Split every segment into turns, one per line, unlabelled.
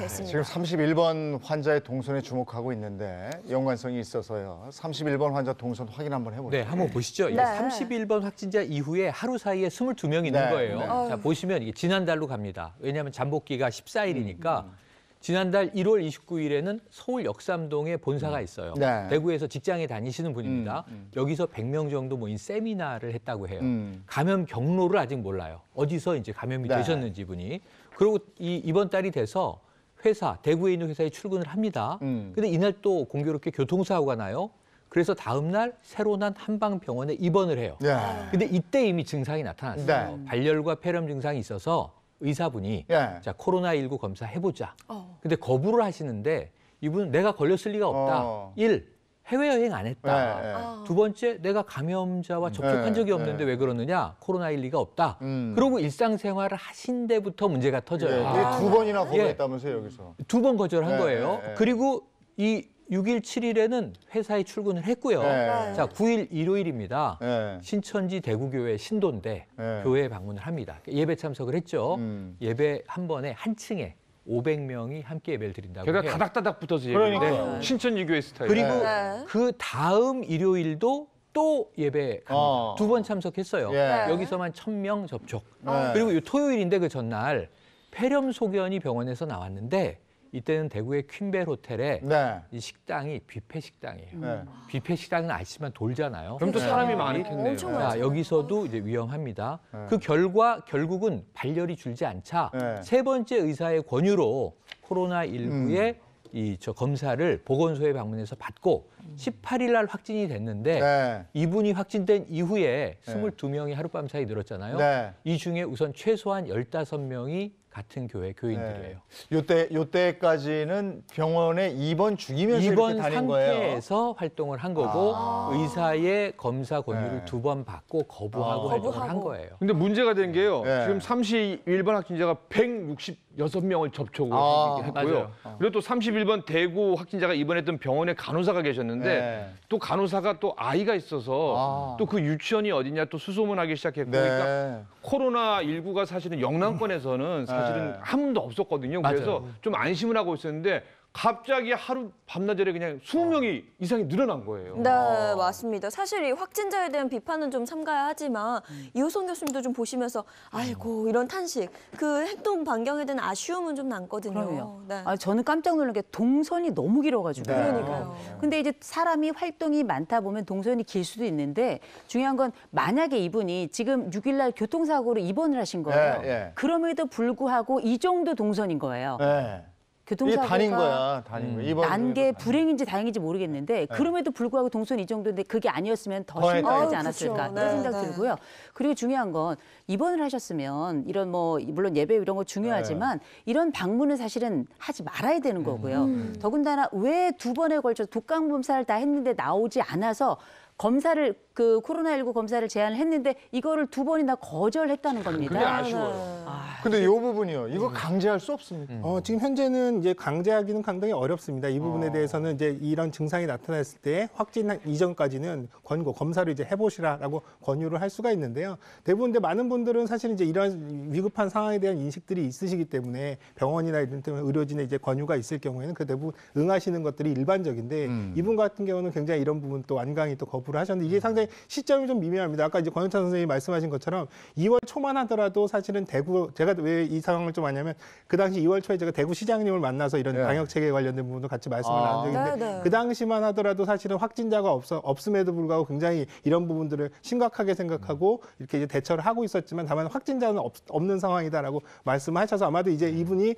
있습니다.
지금 31번 환자의 동선에 주목하고 있는데 연관성이 있어서요. 31번 환자 동선 확인 한번 해보죠.
네, 한번 보시죠. 이게 31번 확진자 이후에 하루 사이에 22명이 있는
네,
거예요.
네.
자, 보시면 이게 지난달로 갑니다. 왜냐하면 잠복기가 14일이니까 지난달 1월 29일에는 서울 역삼동에 본사가 있어요.
네.
대구에서 직장에 다니시는 분입니다. 여기서 100명 정도 모인 세미나를 했다고 해요. 감염 경로를 아직 몰라요. 어디서 이제 감염이
네.
되셨는지 분이. 그리고 이번 달이 돼서 회사, 대구에 있는 회사에 출근을 합니다. 근데 이날 또 공교롭게 교통사고가 나요. 그래서 다음 날 새로 난 한방병원에 입원을 해요.
네.
근데 이때 이미 증상이 나타났어요.
네.
발열과 폐렴 증상이 있어서 의사분이
예.
자, 코로나19 검사 해보자. 근데 거부를 하시는데 이분은 내가 걸렸을 리가 없다. 1. 해외여행 안 했다.
예, 예.
두 번째, 내가 감염자와 접촉한 적이 없는데 왜 그러느냐? 코로나일 리가 없다. 그러고 일상생활을 하신 데부터 문제가 터져요.
이게 두 번이나 거부했다면서요, 여기서.
2번 거절한
네,
거예요.
네.
그리고 이 6일, 7일에는 회사에 출근을 했고요.
네.
자, 9일 일요일입니다.
네.
신천지 대구교회 신도인데
네.
교회에 방문을 합니다. 예배 참석을 했죠. 예배 한 번에 한 층에 500명이 함께 예배를 드린다고
걔가
해요.
다닥다닥 붙어서
그러니까.
예배를 신천지교회 스타일.
그리고
네.
그 다음 일요일도 또 예배 갑니다. 2번 참석했어요.
예.
여기서만 1000명 접촉.
네.
그리고 이 토요일인데 그 전날 폐렴 소견이 병원에서 나왔는데 이때는 대구의 퀸벨 호텔에
네.
이 식당이 뷔페 식당이에요.
네.
뷔페 식당은 아시지만 돌잖아요.
그럼 또 사람이 많겠네요.
엄청
자,
많죠.
여기서도 이제 위험합니다. 그 결과 결국은 발열이 줄지 않자
네.
세 번째 의사의 권유로 코로나19의 저 검사를 보건소에 방문해서 받고 18일 날 확진이 됐는데
네.
이분이 확진된 이후에 22명이 하룻밤 사이 늘었잖아요.
네.
이 중에 우선 최소한 15명이 같은 교회 교인들이에요.
요때까지는 병원에 입원 중이면서
이번
이렇게 다닌 거예요.
상태에서 활동을 한 거고 의사의 검사 권유를
네.
2번 받고 거부하고 활동을 한 거예요.
근데 문제가 된 게요.
네.
지금 31번 확진자가 166명을 접촉을 했고요.
맞아요.
그리고 또 31번 대구 확진자가 입원했던 병원에 간호사가 계셨는데
네.
또 간호사가 또 아이가 있어서 또 그 유치원이 어디냐 또 수소문하기 시작했고 그러니까
네.
코로나19가 사실은 영남권에서는 사실은 한 번도 없었거든요. 그래서
맞아요.
좀 안심을 하고 있었는데 갑자기 하루 밤낮에 그냥 20명이 이상이 늘어난 거예요.
네, 맞습니다. 사실 이 확진자에 대한 비판은 좀 삼가야 하지만 이호성 교수님도 좀 보시면서 아이고 이런 탄식, 그 행동 반경에 대한 아쉬움은 좀 남거든요.
그럼요.
네.
저는 깜짝 놀란 게 동선이 너무 길어가지고.
네.
그러니까요.
근데 이제 사람이 활동이 많다 보면 동선이 길 수도 있는데 중요한 건 만약에 이분이 지금 6일날 교통사고로 입원을 하신 거예요.
예.
그럼에도 불구하고 이 정도 동선인 거예요.
네. 이게
교통사고가
다닌 거야, 다닌 거야. 이번
난 게 불행인지 다행인지 모르겠는데 그럼에도 불구하고 동선 이 정도인데 그게 아니었으면 더
더
심각하지
했다.
않았을까
그쵸.
그런
네,
생각
네.
들고요. 그리고 중요한 건 입원을 하셨으면 이런 뭐 물론 예배 이런 거 중요하지만 이런 방문은 사실은 하지 말아야 되는 거고요. 더군다나 왜 2번에 걸쳐서 독감 검사를 다 했는데 나오지 않아서 검사를 그 코로나19 검사를 제안을 했는데 이거를 2번이나 거절했다는 겁니다.
그게 아쉬워요.
근데 이 부분이요. 이거 강제할 수 없습니까?
지금 현재는 이제 강제하기는 상당히 어렵습니다. 이 부분에 대해서는 이제 이런 증상이 나타났을 때 확진 이전까지는 권고 검사를 이제 해보시라라고 권유를 할 수가 있는데요. 대부분 근데 많은 분들은 사실 이제 이런 위급한 상황에 대한 인식들이 있으시기 때문에 병원이나 이런 때문에 의료진의 이제 권유가 있을 경우에는 그 대부분 응하시는 것들이 일반적인데 이분 같은 경우는 굉장히 이런 부분 또 완강히 또 거부를 하셨는데 이게 상당히 시점이 좀 미묘합니다. 아까 이제 권영찬 선생님이 말씀하신 것처럼 2월 초만 하더라도 사실은 대구 제가 왜 이 상황을 좀 하냐면 그 당시 2월 초에 제가 대구 시장님을 만나서 이런 방역 체계 관련된 부분도 같이 말씀을 나눈 적이 있는데
네.
그 당시만 하더라도 사실은 확진자가 없음에도 불구하고 굉장히 이런 부분들을 심각하게 생각하고 이렇게 이제 대처를 하고 있었지만 다만 확진자는 없는 상황이다라고 말씀하셔서 아마도 이제 이분이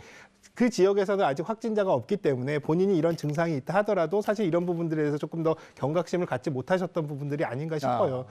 그 지역에서는 아직 확진자가 없기 때문에 본인이 이런 증상이 있다 하더라도 사실 이런 부분들에 대해서 조금 더 경각심을 갖지 못하셨던 부분들이 아닌가 싶어요.